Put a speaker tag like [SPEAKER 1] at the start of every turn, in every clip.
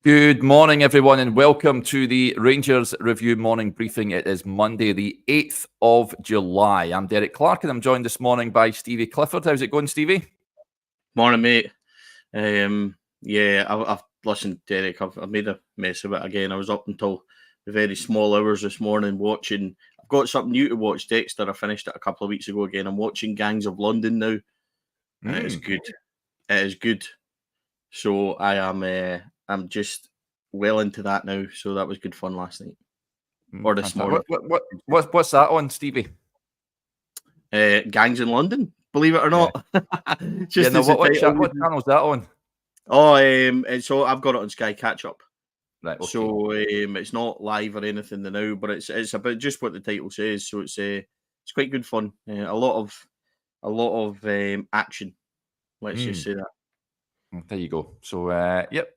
[SPEAKER 1] Good morning, everyone, and welcome to the Rangers Review Morning Briefing. It is Monday, the 8th of July. I'm Derek Clark, and I'm joined this morning by Stevie Clifford. How's it going, Stevie?
[SPEAKER 2] Morning, mate. I've listened, Derek. I've made a mess of it again. I was up until the very small hours this morning watching. I've got something new to watch, Dexter. I finished it a couple of weeks ago again. I'm watching Gangs of London now. It is good. It is good. So I'm just well into that now. So that was good fun last night or this morning.
[SPEAKER 1] What's that on, Stevie?
[SPEAKER 2] Gangs in London. Believe it or not.
[SPEAKER 1] What channel's that on?
[SPEAKER 2] So I've got it on Sky Catch Up.
[SPEAKER 1] Right. Okay.
[SPEAKER 2] So it's not live or anything now, but it's about just what the title says. So it's quite good fun. A lot of action. Let's just say that.
[SPEAKER 1] There you go. So,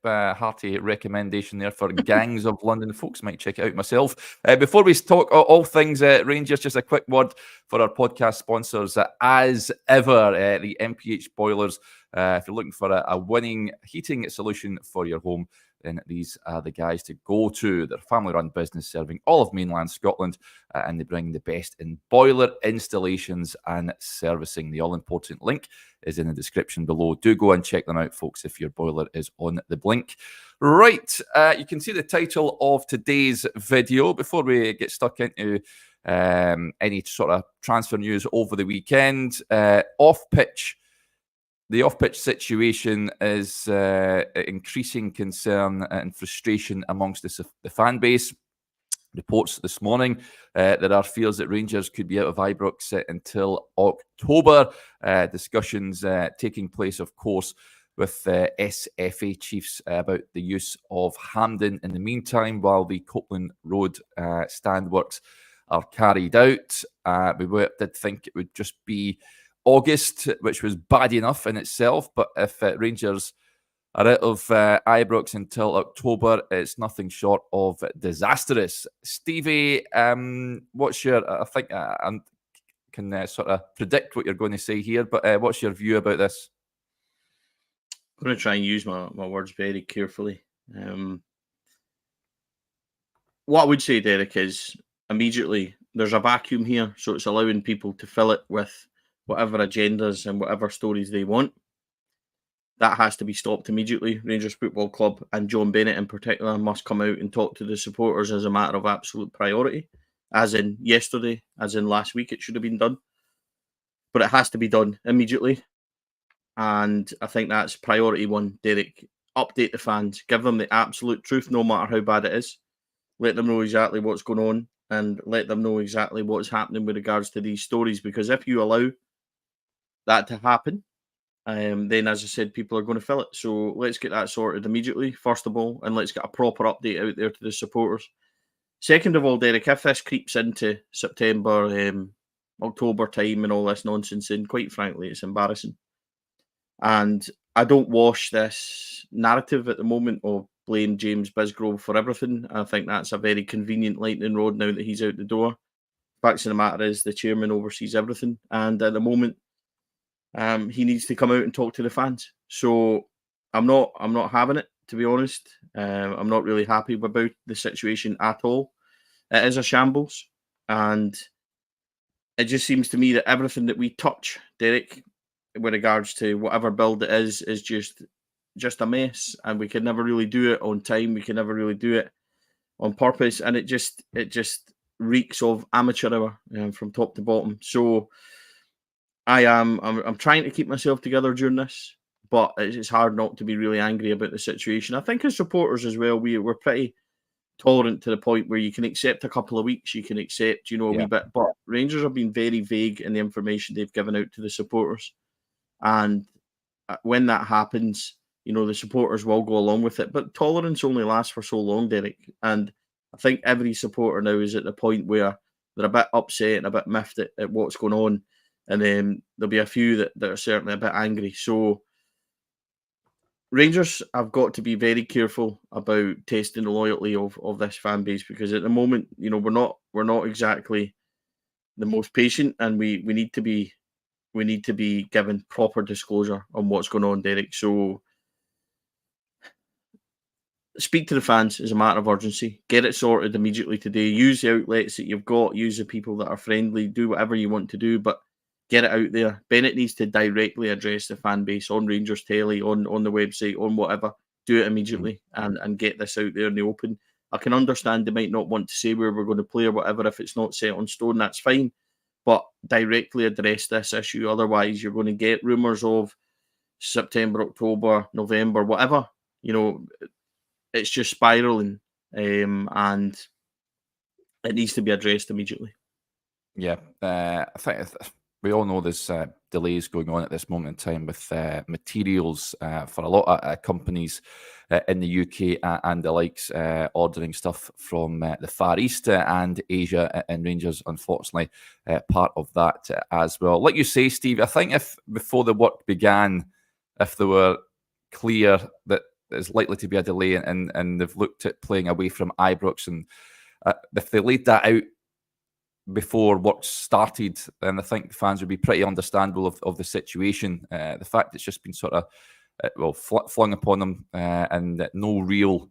[SPEAKER 1] hearty recommendation there for Gangs of London. Folks might check it out myself. Before we talk all things Rangers, just a quick word for our podcast sponsors. As ever, the MPH Boilers. If you're looking for a winning heating solution for your home, then these are the guys to go to. They're a family-run business serving all of mainland Scotland, and they bring the best in boiler installations and servicing. The all-important link is in the description below. Do go and check them out, folks, if your boiler is on the blink. Right, you can see the title of today's video. Before we get stuck into any sort of transfer news over the weekend, off-pitch. The off-pitch situation is increasing concern and frustration amongst the fan base. Reports this morning there are fears that Rangers could be out of Ibrox until October. Discussions taking place, of course, with SFA chiefs about the use of Hampden in the meantime, while the Copeland Road stand works are carried out. We did think it would just be August, which was bad enough in itself, but if Rangers are out of Ibrox until October, it's nothing short of disastrous. Stevie, what's your? I think I can sort of predict what you're going to say here, but what's your view about this?
[SPEAKER 2] I'm going to try and use my words very carefully. What I would say, Derek, is immediately there's a vacuum here, so it's allowing people to fill it with whatever agendas and whatever stories they want. That has to be stopped immediately. Rangers Football Club and John Bennett in particular must come out and talk to the supporters as a matter of absolute priority. As in yesterday, as in last week, it should have been done. But it has to be done immediately. And I think that's priority one, Derek. Update the fans. Give them the absolute truth, no matter how bad it is. Let them know exactly what's going on and let them know exactly what's happening with regards to these stories. Because if you allow that to happen, then, as I said, people are going to fill it. So let's get that sorted immediately, first of all, and let's get a proper update out there to the supporters. Second of all, Derek, if this creeps into September, October time and all this nonsense, then quite frankly, it's embarrassing. And I don't wash this narrative at the moment of blame James Bisgrove for everything. I think that's a very convenient lightning rod now that he's out the door. Facts of the matter is the chairman oversees everything. And at the moment, he needs to come out and talk to the fans. So I'm not having it, to be honest. I'm not really happy about the situation at all. It is a shambles, and it just seems to me that everything that we touch, Derek, with regards to whatever build it is just a mess, and we can never really do it on time. We can never really do it on purpose, and it just reeks of amateur hour from top to bottom. So I'm trying to keep myself together during this, but it's hard not to be really angry about the situation. I think as supporters as well, we're pretty tolerant to the point where you can accept a couple of weeks, you can accept, a wee bit. But Rangers have been very vague in the information they've given out to the supporters. And when that happens, the supporters will go along with it. But tolerance only lasts for so long, Derek. And I think every supporter now is at the point where they're a bit upset and a bit miffed at what's going on. And then there'll be a few that are certainly a bit angry. So Rangers have got to be very careful about testing the loyalty of this fan base, because at the moment, we're not exactly the most patient, and we need to be given proper disclosure on what's going on, Derek. So speak to the fans as a matter of urgency. Get it sorted immediately today. Use the outlets that you've got. Use the people that are friendly. Do whatever you want to do, but get it out there. Bennett needs to directly address the fan base on Rangers Telly, on the website, on whatever. Do it immediately and get this out there in the open. I can understand they might not want to say where we're going to play or whatever if it's not set on stone. That's fine, but directly address this issue. Otherwise, you're going to get rumours of September, October, November, whatever. It's just spiraling, and it needs to be addressed immediately.
[SPEAKER 1] Yeah, I think we all know there's delays going on at this moment in time with materials for a lot of companies in the UK and the likes ordering stuff from the Far East and Asia, and Rangers, unfortunately, part of that as well. Like you say, Steve, I think if before the work began, if they were clear that there's likely to be a delay and they've looked at playing away from Ibrox, and if they laid that out before work started, and I think the fans would be pretty understandable of the situation. The fact it's just been sort of flung upon them and no real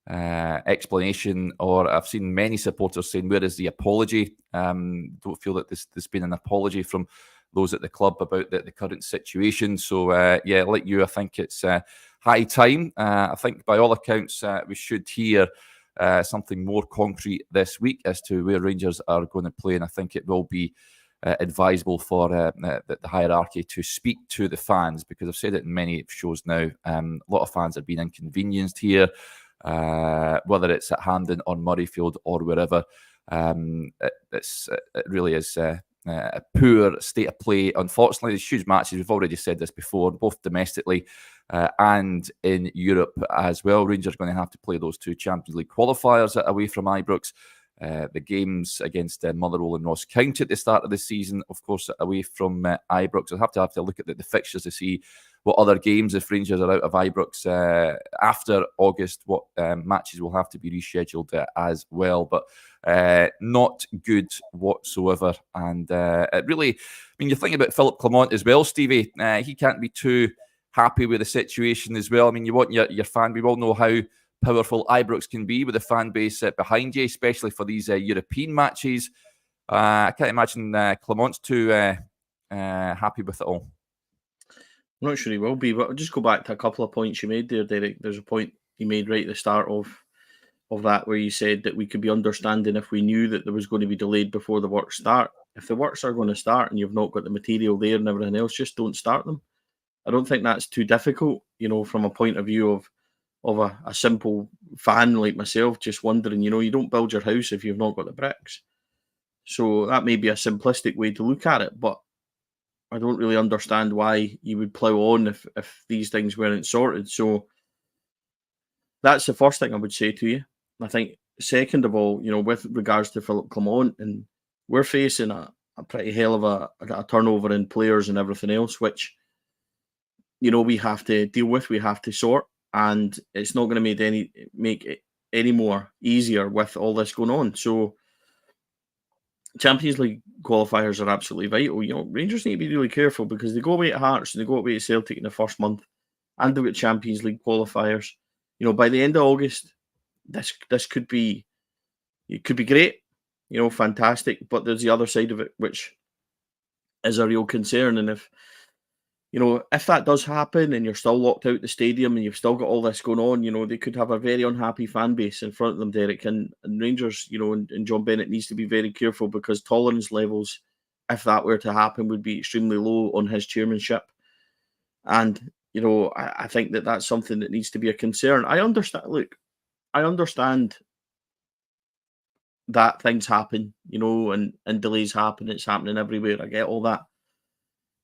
[SPEAKER 1] explanation, or I've seen many supporters saying, where is the apology? Don't feel that there's been an apology from those at the club about the current situation. So yeah, like you, I think it's high time. I think by all accounts we should hear something more concrete this week as to where Rangers are going to play, and I think it will be advisable for the hierarchy to speak to the fans, because I've said it in many shows now. A lot of fans have been inconvenienced here, whether it's at Hampden or Murrayfield or wherever. It really is a poor state of play. Unfortunately, there's huge matches. We've already said this before, both domestically and in Europe as well. Rangers are going to have to play those two Champions League qualifiers away from Ibrox. The games against Motherwell and Ross County at the start of the season, of course, away from Ibrox. I'll have to look at the fixtures to see what other games, if Rangers are out of Ibrox after August, what matches will have to be rescheduled as well. But not good whatsoever. And it really, I mean, you think about Philip Clement as well, Stevie. He can't be too happy with the situation as well. I mean, you want your fan, we all know how powerful Ibrox can be with the fan base behind you, especially for these European matches. I can't imagine Clement's too happy with it all.
[SPEAKER 2] I'm not sure he will be, but I'll just go back to a couple of points you made there, Derek. There's a point you made right at the start of that where you said that we could be understanding if we knew that there was going to be delayed before the works start. If the works are going to start and you've not got the material there and everything else, just don't start them. I don't think that's too difficult, from a point of view of a simple fan like myself, just wondering, you don't build your house if you've not got the bricks. So that may be a simplistic way to look at it, but I don't really understand why you would plough on if these things weren't sorted. So that's the first thing I would say to you. I think, second of all, with regards to Philip Clement, and we're facing a pretty hell of a turnover in players and everything else, which, we have to deal with, we have to sort, and it's not going to make it any more easier with all this going on. So Champions League qualifiers are absolutely vital. Rangers need to be really careful because they go away at Hearts and they go away at Celtic in the first month, and they've got Champions League qualifiers. By the end of August, this could be great, fantastic. But there's the other side of it, which is a real concern. And if that does happen and you're still locked out the stadium and you've still got all this going on, they could have a very unhappy fan base in front of them, Derek. And Rangers, and John Bennett needs to be very careful because tolerance levels, if that were to happen, would be extremely low on his chairmanship. And, I think that that's something that needs to be a concern. I understand that things happen, and delays happen. It's happening everywhere. I get all that.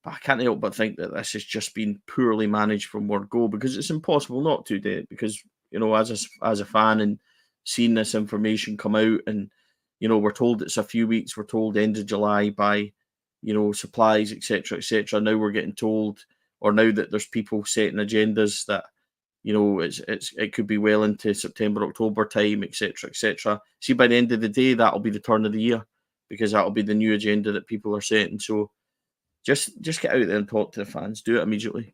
[SPEAKER 2] But I can't help but think that this has just been poorly managed from word go, because it's impossible not to, Dave, because, as a fan and seeing this information come out and, we're told it's a few weeks, we're told end of July by, supplies, etc., etc. Now we're getting told, or now that there's people setting agendas that, it could be well into September, October time, etc., etc. See, by the end of the day, that'll be the turn of the year, because that'll be the new agenda that people are setting. So, Just get out there and talk to the fans. Do it immediately.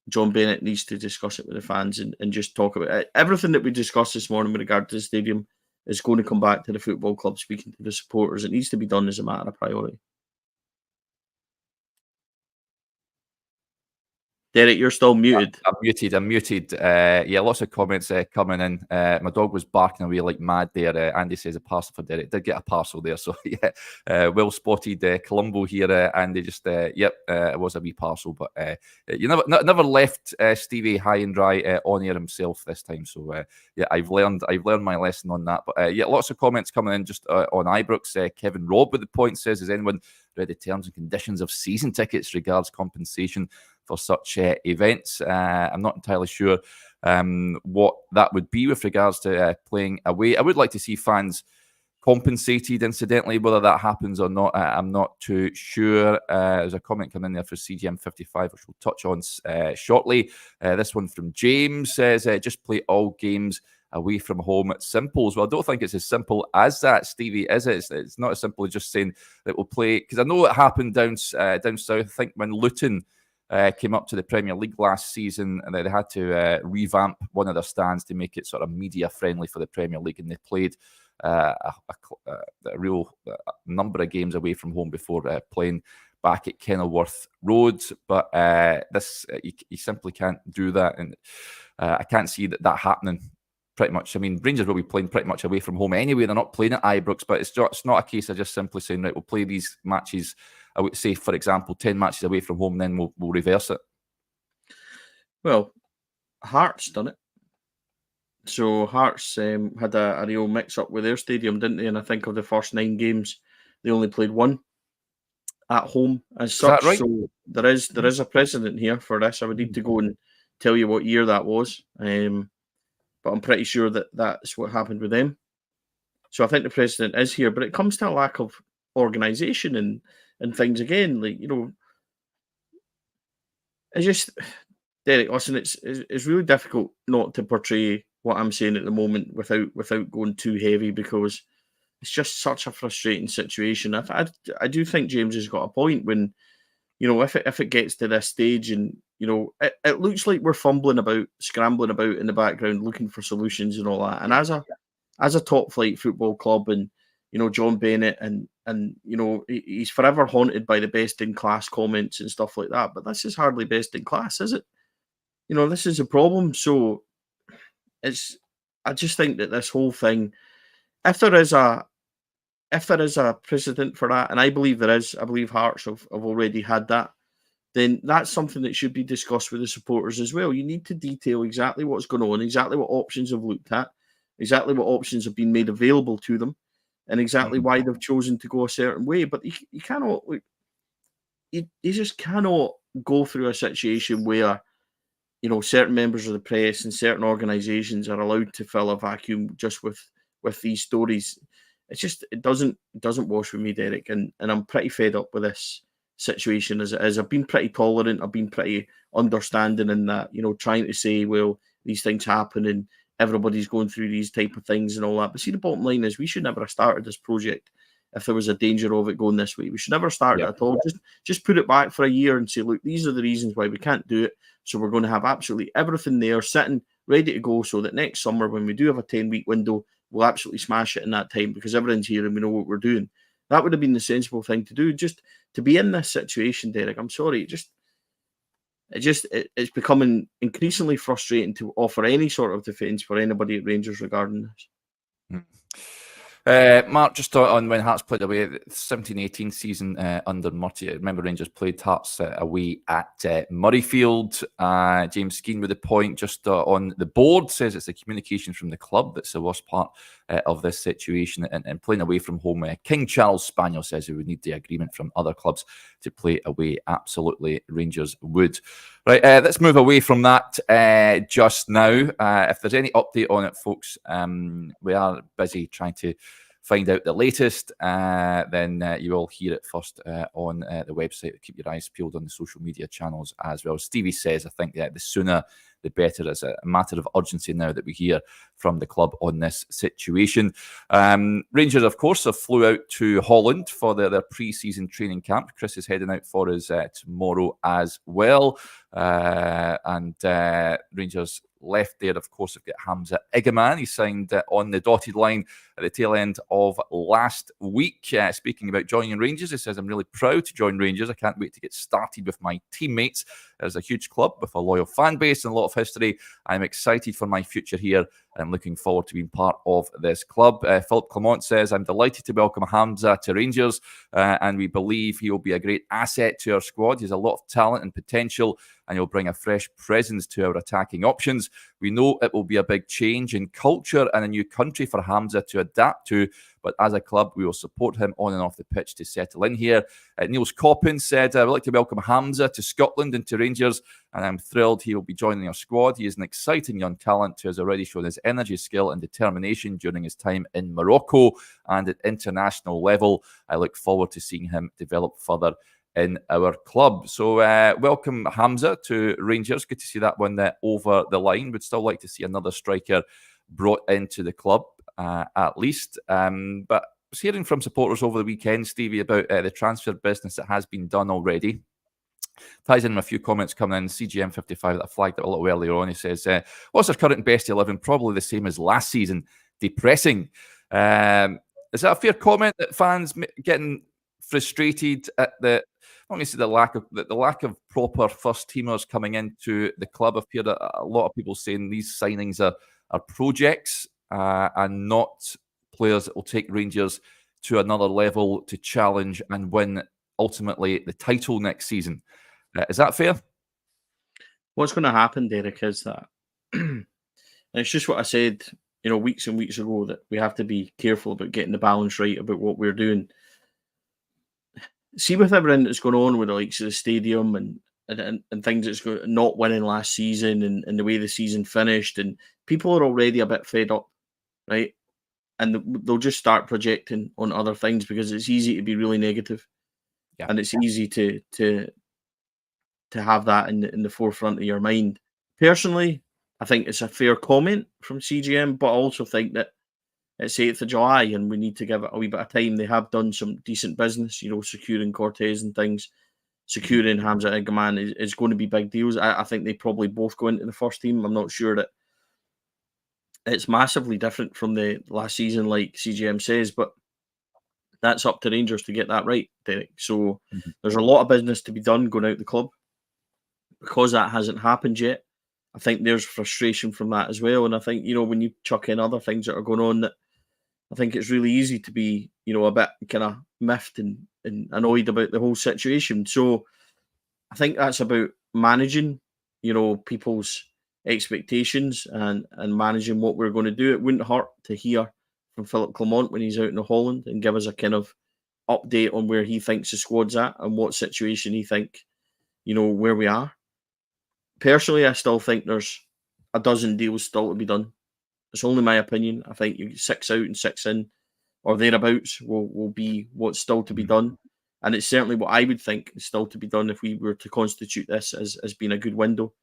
[SPEAKER 2] John Bennett needs to discuss it with the fans and just talk about it. Everything that we discussed this morning with regard to the stadium is going to come back to the football club, speaking to the supporters. It needs to be done as a matter of priority. Derek, you're still muted.
[SPEAKER 1] I'm muted. Yeah, lots of comments coming in. My dog was barking away like mad there. Andy says a parcel for Derek. Did get a parcel there, so yeah. Well spotted, Colombo here. Andy just, yep, it was a wee parcel, but you never left Stevie high and dry on air himself this time. So yeah, I've learned my lesson on that. But yeah, lots of comments coming in just on Ibrox. Kevin Robb with the point says, has anyone read the terms and conditions of season tickets regards compensation for such events? I'm not entirely sure what that would be with regards to playing away. I would like to see fans compensated, incidentally. Whether that happens or not, I'm not too sure. There's a comment coming in there for CGM55, which we'll touch on shortly. This one from James says, just play all games away from home. Simple. Well, I don't think it's as simple as that, Stevie, is it? It's not as simple as just saying that we'll play, because I know it happened down south. I think when Luton came up to the Premier League last season, and they had to revamp one of their stands to make it sort of media friendly for the Premier League, and they played a real number of games away from home before playing back at Kenilworth Road. But this you simply can't do that, and I can't see that happening. Pretty much. I mean, Rangers will be playing pretty much away from home anyway. They're not playing at Ibrox, but it's not a case of just simply saying, right, we'll play these matches. I would say, for example, 10 matches away from home, then we'll reverse it.
[SPEAKER 2] Well, Hearts done it. So Hearts had a real mix-up with their stadium, didn't they? And I think of the first 9 games, they only played 1 at home as such. Right? So there is a precedent here for this. I would need to go and tell you what year that was. But I'm pretty sure that that's what happened with them. So I think the precedent is here, but it comes to a lack of organisation and things again. Like, you know, it's just, Derek, listen, it's really difficult not to portray what I'm saying at the moment without going too heavy, because it's just such a frustrating situation. I do think James has got a point when, you know, if it gets to this stage and, you know, it looks like we're scrambling about in the background, looking for solutions and all that. And as a top flight football club, and, you know, John Bennett and you know, he's forever haunted by the best in class comments and stuff like that. But this is hardly best in class, is it? You know, this is a problem. So I just think that this whole thing, if there is a precedent for that, and I believe there is, I believe Hearts have already had that, then that's something that should be discussed with the supporters as well. You need to detail exactly what's going on, exactly what options have looked at, exactly what options have been made available to them, and exactly why they've chosen to go a certain way. But you cannot, you just cannot go through a situation where, you know, certain members of the press and certain organisations are allowed to fill a vacuum just with these stories. It's just, it doesn't wash with me, Derek, and I'm pretty fed up with this situation as it is. I've been pretty tolerant, I've been pretty understanding in that, you know, trying to say, well, these things happen and everybody's going through these type of things and all that. But see, the bottom line is we should never have started this project if there was a danger of it going this way. We should never start it at all. Just put it back for a year and say, look, these are the reasons why we can't do it. So we're going to have absolutely everything there sitting ready to go, so that next summer, when we do have a 10-week window, we'll absolutely smash it in that time, because everyone's here and we know what we're doing. That would have been the sensible thing to do. Just to be in this situation, Derek, I'm sorry, it's becoming increasingly frustrating to offer any sort of defence for anybody at Rangers regarding this.
[SPEAKER 1] Mark, just on when Hearts played away, the 17-18 season under Murty. I remember Rangers played Hearts away at Murrayfield. James Skeen with the point just on the board says it's the communication from the club that's the worst part of this situation, and playing away from home. King Charles Spaniel says he would need the agreement from other clubs to play away. Absolutely, Rangers would. Right, let's move away from that just now. If there's any update on it, folks, we are busy trying to find out the latest, then you will hear it first on the website. Keep your eyes peeled on the social media channels as well. Stevie says, I think the sooner the better. It's a matter of urgency now that we hear from the club on this situation. Rangers, of course, have flew out to Holland for their pre-season training camp. Chris is heading out for us tomorrow as well. And Rangers left there, of course, have got Hamza Igman. He signed on the dotted line at the tail end of last week. Speaking about joining Rangers, he says, I'm really proud to join Rangers. I can't wait to get started with my teammates. There's a huge club with a loyal fan base and a lot of history. I'm excited for my future here, and I'm looking forward to being part of this club. Philip Clement says, I'm delighted to welcome Hamza to Rangers, and we believe he will be a great asset to our squad. He has a lot of talent and potential, and he'll bring a fresh presence to our attacking options. We know it will be a big change in culture and a new country for Hamza to adapt to, but as a club, we will support him on and off the pitch to settle in here. Niels Coppin said, I would like to welcome Hamza to Scotland and to Rangers, and I'm thrilled he will be joining our squad. He is an exciting young talent who has already shown his energy, skill and determination during his time in Morocco and at international level. I look forward to seeing him develop further in our club. So welcome Hamza to Rangers. Good to see that one over the line. Would still like to see another striker brought into the club at least. But I was hearing from supporters over the weekend, Stevie, about the transfer business that has been done already. Ties in with a few comments coming in. CGM 55 that I flagged it a little earlier on. He says, what's our current best 11? Probably the same as last season. Depressing. Is that a fair comment that fans getting frustrated at the lack of proper first teamers coming into the club? I've heard a lot of people saying these signings are projects and not players that will take Rangers to another level to challenge and win ultimately the title next season. Is that fair?
[SPEAKER 2] What's going to happen, Derek, is that, and it's just what I said, weeks and weeks ago, that we have to be careful about getting the balance right about what we're doing. See, with everything that's going on with the likes of the stadium and things that's not winning last season and the way the season finished, and people are already a bit fed up, right? And they'll just start projecting on other things because it's easy to be really negative, and it's easy to have that in the forefront of your mind. Personally, I think it's a fair comment from CGM, but I also think that it's 8th of July and we need to give it a wee bit of time. They have done some decent business, securing Cortez and things. Securing Hamza Igman is going to be big deals. I think they probably both go into the first team. I'm not sure that it's massively different from the last season, like CGM says, but that's up to Rangers to get that right, Derek. So there's a lot of business to be done going out the club. Because that hasn't happened yet, I think there's frustration from that as well. And I think, when you chuck in other things that are going on, that I think it's really easy to be, a bit kind of miffed and annoyed about the whole situation. So I think that's about managing, people's expectations and managing what we're going to do. It wouldn't hurt to hear from Philip Clement when he's out in Holland and give us a kind of update on where he thinks the squad's at and what situation he think, where we are. Personally, I still think there's a dozen deals still to be done. It's only my opinion. I think 6 out and 6 in or thereabouts will be what's still to be done. And it's certainly what I would think is still to be done if we were to constitute this as being a good window.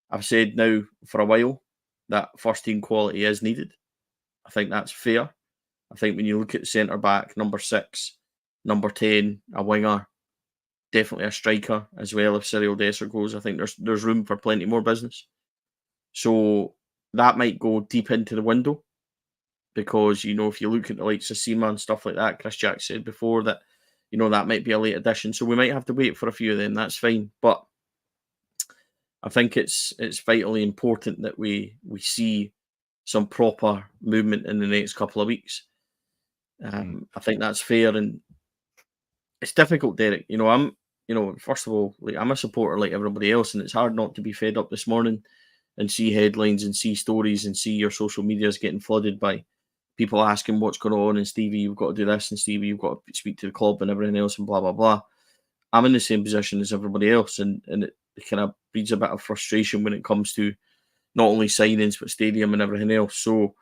[SPEAKER 2] I've said now for a while that first team quality is needed. I think that's fair. I think when you look at centre back, number 6, number 10, a winger, definitely a striker as well. If Cyril Dessers goes, I think there's room for plenty more business. So that might go deep into the window because, if you look at the likes of Viessmann and stuff like that, Chris Jack said before that, that might be a late addition. So we might have to wait for a few of them. That's fine. But I think it's vitally important that we see some proper movement in the next couple of weeks. I think that's fair, and it's difficult, Derek. First of all, I'm a supporter like everybody else, and it's hard not to be fed up this morning and see headlines and see stories and see your social medias getting flooded by people asking what's going on, and Stevie, you've got to do this, and Stevie, you've got to speak to the club and everything else, and blah, blah, blah. I'm in the same position as everybody else, and it kind of breeds a bit of frustration when it comes to not only signings, but stadium and everything else. So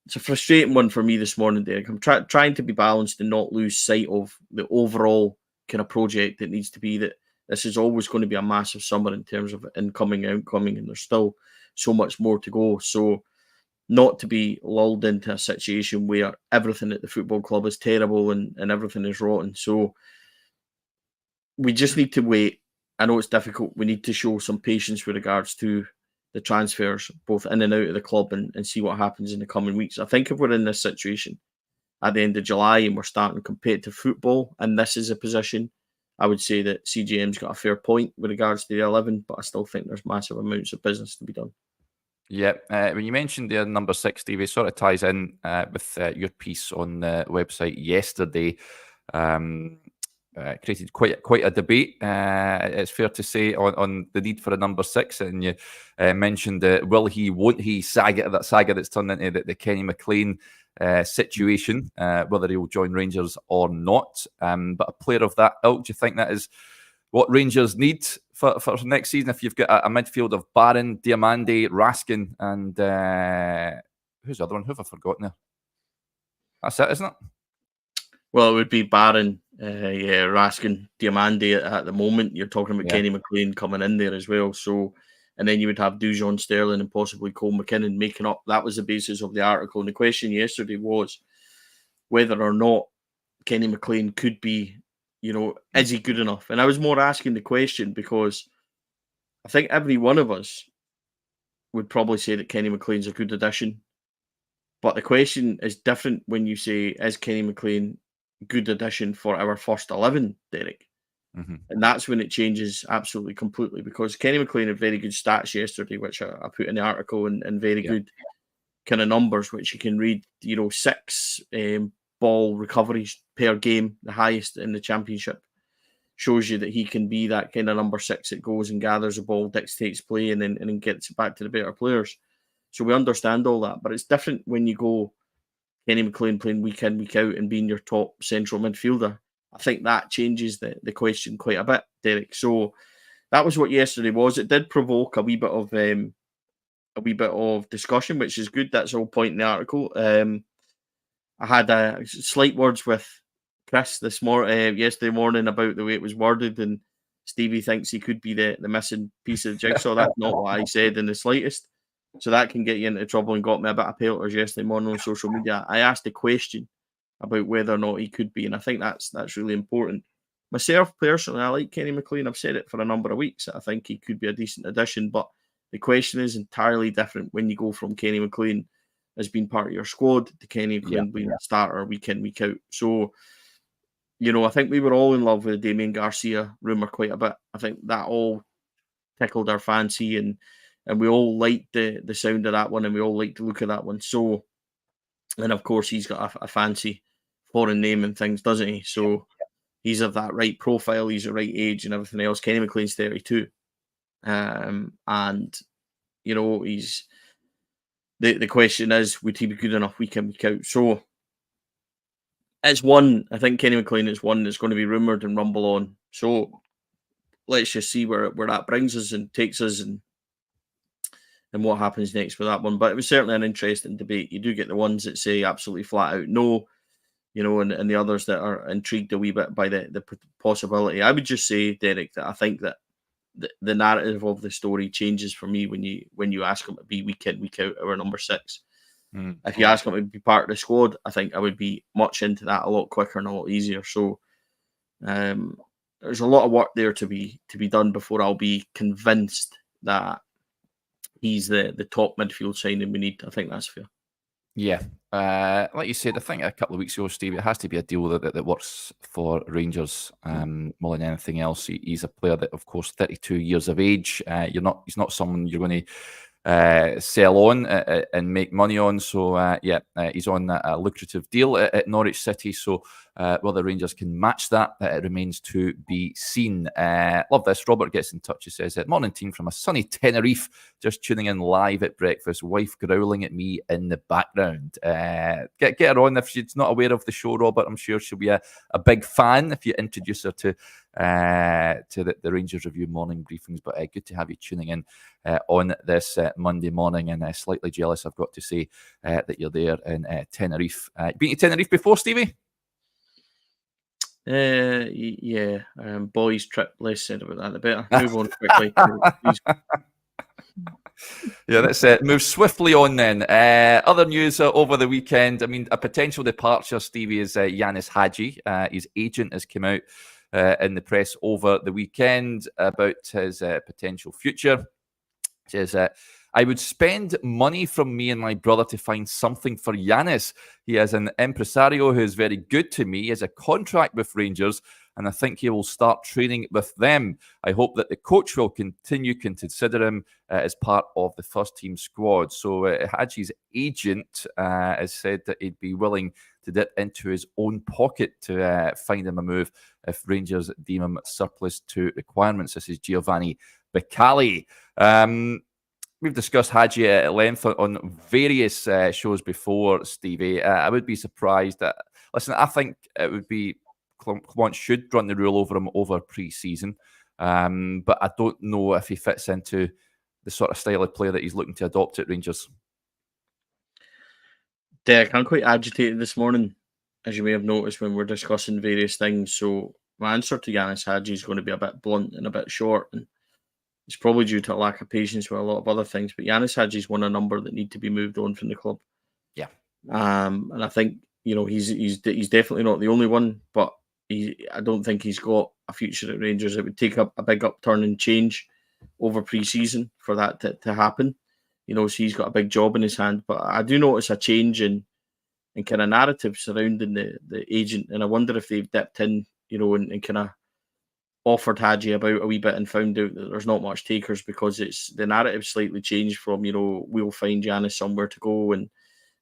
[SPEAKER 2] it's a frustrating one for me this morning, Derek. I'm trying to be balanced and not lose sight of the overall kind of project that needs to be, that this is always going to be a massive summer in terms of incoming, outcoming, and there's still so much more to go. So not to be lulled into a situation where everything at the football club is terrible and everything is rotten. So we just need to wait. I know it's difficult. We need to show some patience with regards to the transfers, both in and out of the club, and see what happens in the coming weeks. I think if we're in this situation at the end of July and we're starting competitive football, and this is a position, I would say that CJM's got a fair point with regards to the 11, but I still think there's massive amounts of business to be done.
[SPEAKER 1] Yeah, when you mentioned the number 6, Stevie, sort of ties in with your piece on the website yesterday. Created quite a debate. It's fair to say on the need for a number 6, and you mentioned will he, won't he saga that's turned into the Kenny McLean situation, whether he'll join Rangers or not. But a player of that ilk, do you think that is what Rangers need for next season? If you've got a midfield of Barron, Diamande, Raskin, and who's the other one? Who have I forgotten there? That's it, isn't it?
[SPEAKER 2] Well, it would be Barron, Raskin, Diamande at the moment. You're talking about Kenny McLean coming in there as well. So, and then you would have Dujon Sterling and possibly Cole McKinnon making up. That was the basis of the article. And the question yesterday was whether or not Kenny McLean could be, is he good enough? And I was more asking the question because I think every one of us would probably say that Kenny McLean's a good addition. But the question is different when you say, is Kenny McLean good addition for our first 11, Derek?
[SPEAKER 1] Mm-hmm.
[SPEAKER 2] And that's when it changes absolutely completely, because Kenny McLean had very good stats yesterday, which I put in the article, and very good kind of numbers, which you can read, 6 ball recoveries per game, the highest in the championship. Shows you that he can be that kind of number 6 that goes and gathers the ball, dictates play, and then gets it back to the better players. So we understand all that, but it's different when you go Kenny McLean playing week in, week out and being your top central midfielder. I think that changes the question quite a bit, Derek. So that was what yesterday was. It did provoke a wee bit of discussion, which is good. That's the whole point in the article. I had slight words with Chris yesterday morning about the way it was worded, and Stevie thinks he could be the missing piece of the jigsaw. That's not what I said in the slightest. So that can get you into trouble, and got me a bit of pelters yesterday morning on social media. I asked a question about whether or not he could be, and I think that's really important. Myself, personally, I like Kenny McLean. I've said it for a number of weeks. I think he could be a decent addition, but the question is entirely different when you go from Kenny McLean as being part of your squad to Kenny McLean being a starter week in, week out. So, I think we were all in love with the Damien Garcia rumour quite a bit. I think that all tickled our fancy, and we all liked the sound of that one, and we all liked the look of that one. So, and of course, he's got a fancy foreign name and things, doesn't he? So he's of that right profile, he's the right age and everything else. Kenny McLean's 32. And, he's... The question is, would he be good enough week in, week out? So it's one, I think Kenny McLean is one that's going to be rumoured and rumble on. So let's just see where that brings us and takes us, and what happens next with that one. But it was certainly an interesting debate. You do get the ones that say absolutely flat out no, and the others that are intrigued a wee bit by the possibility. I would just say, Derek, that I think that the narrative of the story changes for me when you ask him to be week in, week out our number 6. If you ask him to be part of the squad, I think I would be much into that a lot quicker and a lot easier. So there's a lot of work there to be done before I'll be convinced that he's the top midfield signing we need. I think that's fair.
[SPEAKER 1] Yeah. Like you said, I think a couple of weeks ago, Steve, it has to be a deal that works for Rangers more than anything else. He's a player that, of course, 32 years of age. He's not someone you're going to sell on and make money on. So, he's on a lucrative deal at Norwich City. So, whether Rangers can match that, it remains to be seen. Love this. Robert gets in touch. He says, morning team from a sunny Tenerife, just tuning in live at breakfast. Wife growling at me in the background. Get her on if she's not aware of the show, Robert. I'm sure she'll be a big fan if you introduce her to to the Rangers Review morning briefings. But good to have you tuning in on this Monday morning, and slightly jealous, I've got to say, that you're there in Tenerife. Been to Tenerife before, Stevie?
[SPEAKER 2] Yeah. Boys trip. Less said about that, the better. Move on quickly. Please.
[SPEAKER 1] Yeah, that's it. Move swiftly on then. Other news over the weekend. I mean, a potential departure, Stevie, is Yanis Hadji. His agent has come out in the press over the weekend about his potential future. He says, I would spend money from me and my brother to find something for Yanis. He is an impresario who is very good to me. He has a contract with Rangers, and I think he will start training with them. I hope that the coach will continue to consider him as part of the first team squad. So Hadji's agent has said that he'd be willing to dip into his own pocket to find him a move if Rangers deem him surplus to requirements. This is Giovanni Bicali. We've discussed Hadji at length on various shows before, Stevie. I would be surprised that... Listen, I think it would be... Clement should run the rule over him over pre-season. But I don't know if he fits into the sort of style of player that he's looking to adopt at Rangers.
[SPEAKER 2] Derek, I'm quite agitated this morning, as you may have noticed when we're discussing various things. So my answer to Yanis Hadji is going to be a bit blunt and a bit short, and it's probably due to a lack of patience with a lot of other things. But Yanis Hadji's won a number that need to be moved on from the club.
[SPEAKER 1] Yeah.
[SPEAKER 2] And I think, you know, he's definitely not the only one, but I don't think he's got a future at Rangers. It would take a big upturn and change over pre-season for that to happen. You know, so he's got a big job in his hand. But I do notice a change in kind of narrative surrounding the agent, and I wonder if they've dipped in, you know, and kind of offered Hadji about a wee bit and found out that there's not much takers, because it's the narrative slightly changed from, you know, we'll find Yanis somewhere to go, and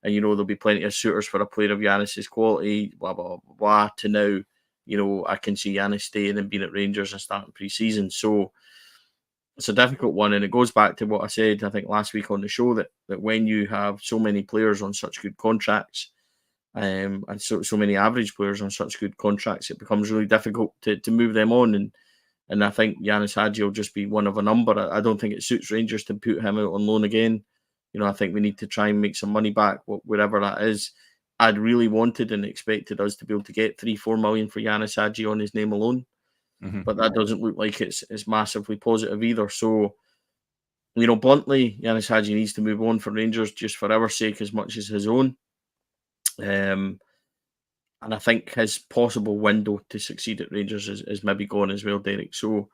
[SPEAKER 2] you know, there'll be plenty of suitors for a player of Yanis's quality, blah, blah, blah, blah, to now, you know, I can see Yanis staying and being at Rangers and starting pre-season. So it's a difficult one, and it goes back to what I said, I think, last week on the show, that when you have so many players on such good contracts, and so many average players on such good contracts, it becomes really difficult to move them on. And I think Yanis Hadji will just be one of a number. I don't think it suits Rangers to put him out on loan again. You know, I think we need to try and make some money back, wherever that is. I'd really wanted and expected us to be able to get 3-4 million for Yanis Hadji on his name alone. Mm-hmm. But that doesn't look like it's massively positive either. So, you know, bluntly, Yanis Hadji needs to move on for Rangers, just for our sake as much as his own. And I think his possible window to succeed at Rangers is maybe gone as well, Derek. So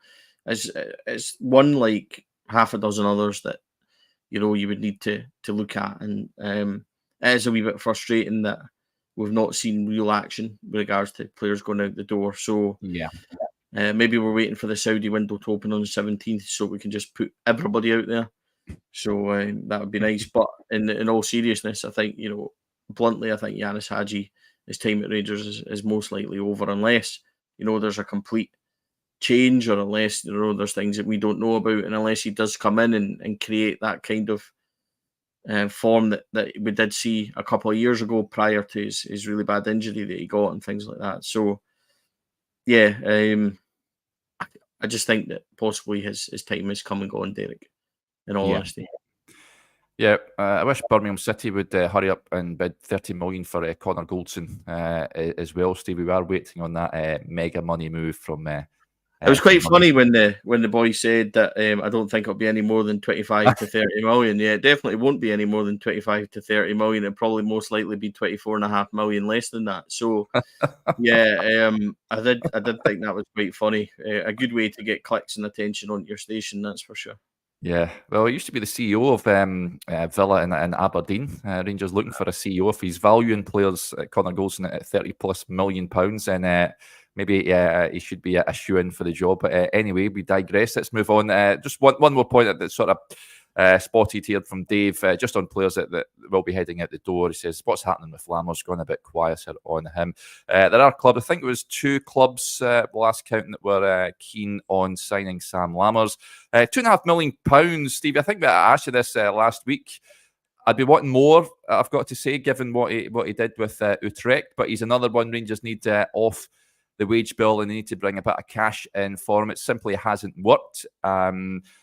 [SPEAKER 2] it's one like half a dozen others that, you know, you would need to look at. And it is a wee bit frustrating that we've not seen real action with regards to players going out the door. So
[SPEAKER 1] yeah,
[SPEAKER 2] maybe we're waiting for the Saudi window to open on the 17th so we can just put everybody out there. So that would be nice. But in all seriousness, I think, you know, bluntly, I think Yanis Hadji, his time at Rangers is most likely over, unless, you know, there's a complete change, or unless, you know, there's things that we don't know about, and unless he does come in and create that kind of form that we did see a couple of years ago prior to his really bad injury that he got and things like that. So, yeah, I just think that possibly his time has come and gone, Derek, in all honesty.
[SPEAKER 1] Yeah, I wish Birmingham City would hurry up and bid 30 million for Connor Goldson as well, Steve. We are waiting on that mega money move from... it
[SPEAKER 2] was quite funny when the boy said that I don't think it'll be any more than 25 to 30 million. Yeah, it definitely won't be any more than 25 to 30 million. It'll probably most likely be 24.5 million less than that. So, yeah, I did think that was quite funny. A good way to get clicks and attention on your station, that's for sure.
[SPEAKER 1] Yeah, well, he used to be the CEO of Villa in Aberdeen. Rangers looking for a CEO. If he's valuing players, Connor Goldson, at £30+ million, then maybe he should be a shoe-in for the job. But anyway, we digress. Let's move on. Just one more point that sort of spotted here from Dave, just on players that will be heading out the door. He says, what's happening with Lammers? Gone a bit quieter on him. There are clubs, I think it was 2 clubs, last counting, that were keen on signing Sam Lammers. £2.5 million, Steve. I think I asked you this last week. I'd be wanting more, I've got to say, given what he did with Utrecht, but he's another one Rangers need off the wage bill and they need to bring a bit of cash in for him. It simply hasn't worked. I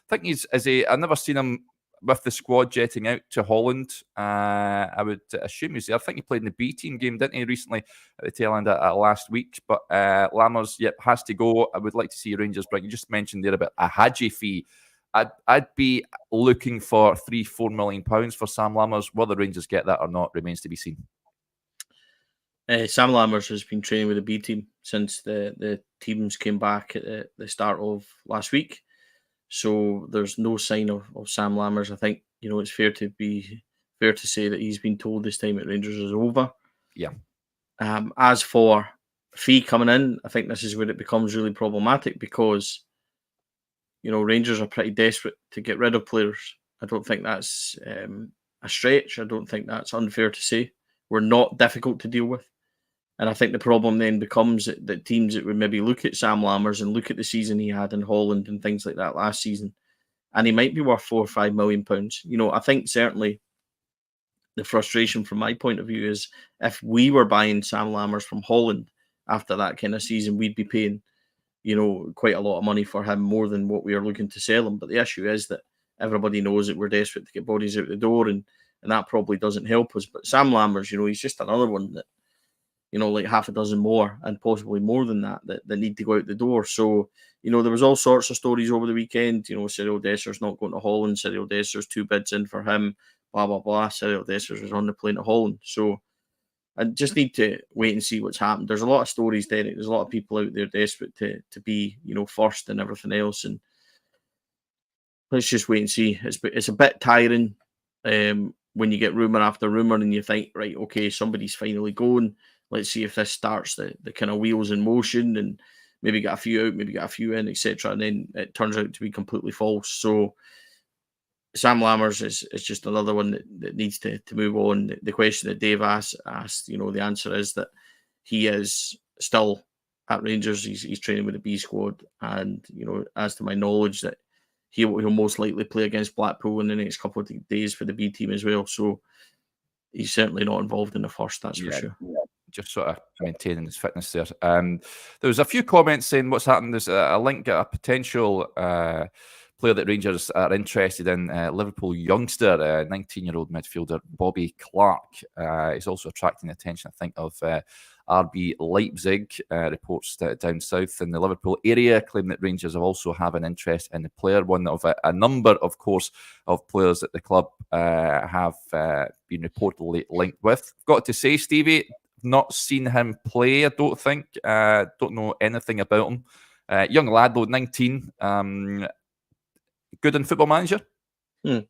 [SPEAKER 1] think I've never seen him with the squad jetting out to Holland. I would assume he's there. I think he played in the B team game, didn't he, recently at the tail end of last week? But Lammers, has to go. I would like to see Rangers bring. You just mentioned there about a Hadji fee. I'd be looking for £3-4 million for Sam Lammers. Whether Rangers get that or not remains to be seen.
[SPEAKER 2] Sam Lammers has been training with the B team since the teams came back at the start of last week. So there's no sign of Sam Lammers. I think, it's fair to say that he's been told this time at Rangers is over.
[SPEAKER 1] Yeah.
[SPEAKER 2] As for fee coming in, I think this is where it becomes really problematic because, Rangers are pretty desperate to get rid of players. I don't think that's a stretch. I don't think that's unfair to say. We're not difficult to deal with. And I think the problem then becomes that teams that would maybe look at Sam Lammers and look at the season he had in Holland and things like that last season, and he might be worth £4 or £5 million. I think certainly the frustration from my point of view is if we were buying Sam Lammers from Holland after that kind of season, we'd be paying, quite a lot of money for him, more than what we are looking to sell him. But the issue is that everybody knows that we're desperate to get bodies out the door, and that probably doesn't help us. But Sam Lammers, he's just another one that, like half a dozen more and possibly more than that need to go out the door. So, there was all sorts of stories over the weekend. Cyril Desser's not going to Holland. Cyril Desser's 2 bids in for him. Blah, blah, blah. Cyril Desser's is on the plane to Holland. So I just need to wait and see what's happened. There's a lot of stories, Derek. There's a lot of people out there desperate to be, first and everything else. And let's just wait and see. It's a bit tiring when you get rumour after rumour and you think, right, okay, somebody's finally going. Let's see if this starts the kind of wheels in motion and maybe get a few out, maybe get a few in, etc. And then it turns out to be completely false. So Sam Lammers is just another one that needs to move on. The question that Dave asked, the answer is that he is still at Rangers. He's training with the B squad. And, as to my knowledge, that he'll most likely play against Blackpool in the next couple of days for the B team as well. So he's certainly not involved in the first, that's for sure. Yeah.
[SPEAKER 1] Just sort of maintaining his fitness there. There was a few comments saying what's happened. There's a link at a potential player that Rangers are interested in, Liverpool youngster, 19-year-old midfielder Bobby Clark. He's also attracting the attention, I think, of RB Leipzig, reports down south in the Liverpool area, claim that Rangers have also have an interest in the player. One of a number, of course, of players that the club have been reportedly linked with. Got to say, Stevie, not seen him play, I don't think. Don't know anything about him. Young lad, though, 19. Good in Football Manager?
[SPEAKER 2] Yeah,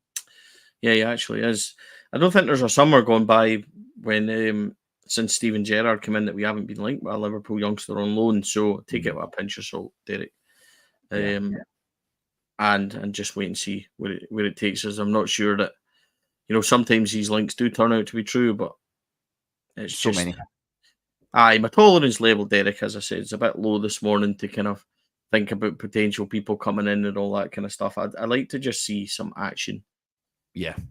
[SPEAKER 2] he actually is. I don't think there's a summer gone by when, since Steven Gerrard came in, that we haven't been linked with a Liverpool youngster on loan. So take it with a pinch of salt, Derek. And just wait and see where it takes us. I'm not sure that, sometimes these links do turn out to be true, but it's
[SPEAKER 1] so
[SPEAKER 2] just
[SPEAKER 1] many.
[SPEAKER 2] My tolerance level, Derek, as I said, is a bit low this morning to kind of think about potential people coming in and all that kind of stuff. I'd like to just see some action,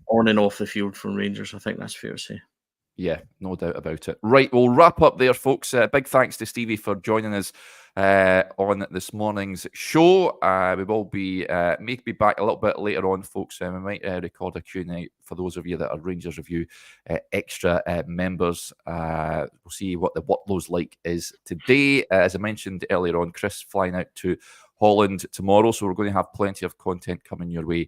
[SPEAKER 2] on and off the field from Rangers. I think that's fair to say.
[SPEAKER 1] Yeah, no doubt about it. Right, we'll wrap up there, folks. Big thanks to Stevie for joining us on this morning's show. We will be maybe back a little bit later on, folks. We might record a Q&A for those of you that are Rangers Review extra members. We'll see what the workload's like is today. As I mentioned earlier on, Chris flying out to Holland tomorrow, so we're going to have plenty of content coming your way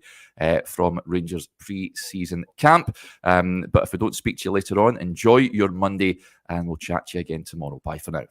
[SPEAKER 1] from Rangers pre-season camp. But if we don't speak to you later on, enjoy your Monday, and we'll chat to you again tomorrow. Bye for now.